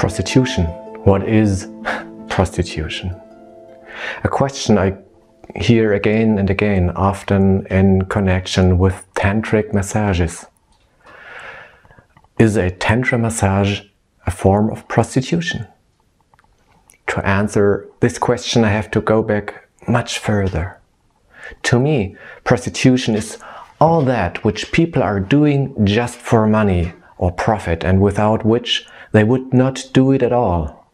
prostitution? What is prostitution? A question I hear again and again, often in connection with tantric massages. Is a tantra massage a form of prostitution? To answer this question, I have to go back much further. To me, prostitution is all that which people are doing just for money or profit, and without which they would not do it at all.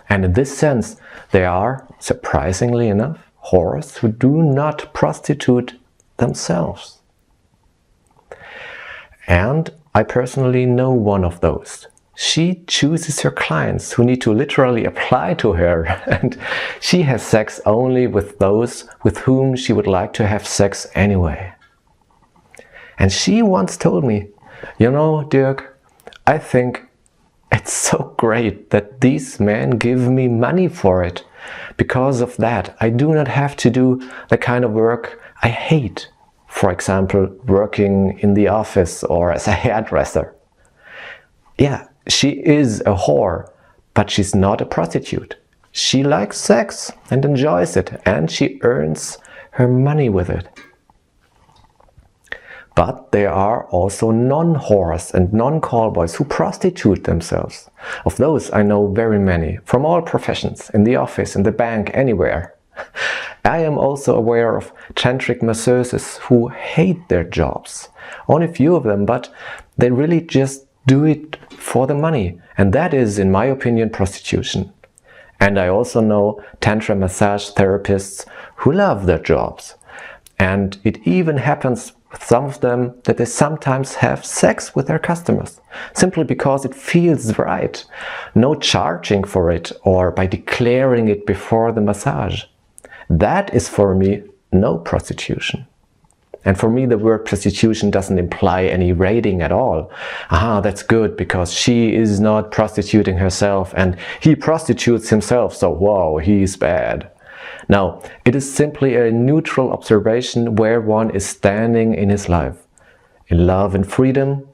And in this sense, there are, surprisingly enough, whores who do not prostitute themselves. And I personally know one of those. She chooses her clients who need to literally apply to her, and she has sex only with those with whom she would like to have sex anyway. And she once told me, you know, Dirk, I think it's so great that these men give me money for it. Because of that, I do not have to do the kind of work I hate. For example, working in the office or as a hairdresser. Yeah, she is a whore, but she's not a prostitute. She likes sex and enjoys it, and she earns her money with it. But there are also non-whores and non-callboys who prostitute themselves. Of those I know very many, from all professions, in the office, in the bank, anywhere. I am also aware of tantric masseuses who hate their jobs. Only a few of them, but they really just do it for the money. And that is, in my opinion, prostitution. And I also know tantra massage therapists who love their jobs. And it even happens with some of them that they sometimes have sex with their customers, simply because it feels right. No charging for it or by declaring it before the massage. That is for me no prostitution. And for me the word prostitution doesn't imply any rating at all. Ah, that's good because she is not prostituting herself and he prostitutes himself, so whoa, he's bad. No, it is simply a neutral observation where one is standing in his life, in love and freedom,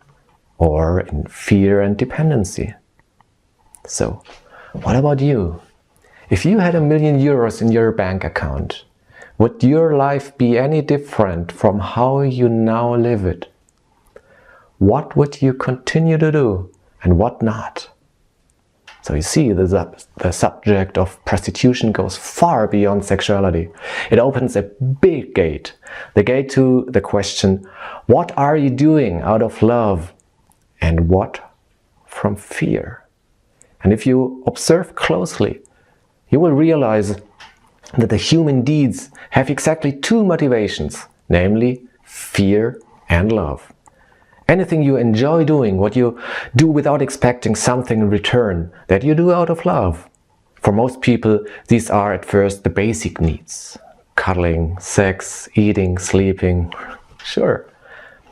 or in fear and dependency. So, what about you? If you had €1 million in your bank account, would your life be any different from how you now live it? What would you continue to do and what not? So you see, the subject of prostitution goes far beyond sexuality. It opens a big gate, the gate to the question, what are you doing out of love and what from fear? And if you observe closely, you will realize that the human deeds have exactly two motivations, namely fear and love. Anything you enjoy doing, what you do without expecting something in return, that you do out of love. For most people, these are at first the basic needs. Cuddling, sex, eating, sleeping, sure.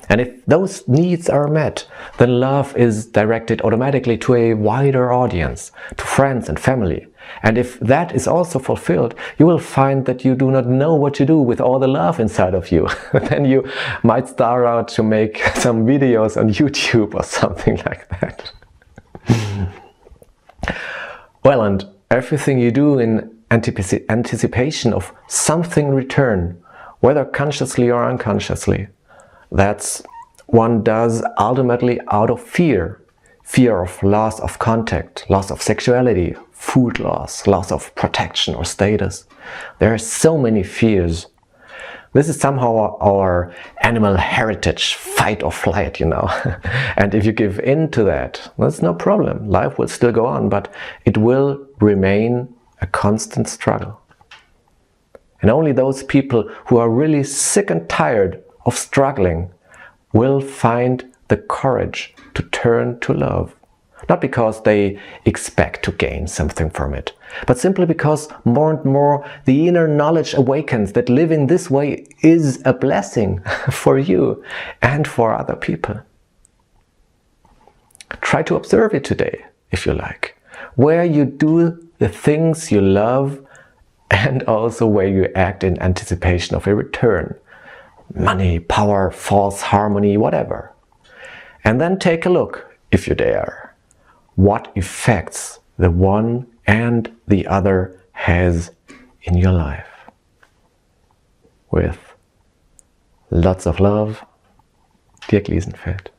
And if those needs are met, then love is directed automatically to a wider audience, to friends and family. And if that is also fulfilled, you will find that you do not know what to do with all the love inside of you. Then you might start out to make some videos on YouTube or something like that. Well, and everything you do in anticipation of something in return, whether consciously or unconsciously, that's one does ultimately out of fear. Fear of loss of contact, loss of sexuality, food loss, loss of protection or status. There are so many fears. This is somehow our animal heritage, fight or flight, you know. And if you give in to that, that's no problem. Life will still go on, but it will remain a constant struggle. And only those people who are really sick and tired of struggling will find the courage to turn to love. Not because they expect to gain something from it, but simply because more and more the inner knowledge awakens that living this way is a blessing for you and for other people. Try to observe it today, if you like, where you do the things you love and also where you act in anticipation of a return. Money, power, false harmony, whatever. And then take a look, if you dare, what effects the one and the other has in your life. With lots of love, Dirk Liesenfeld.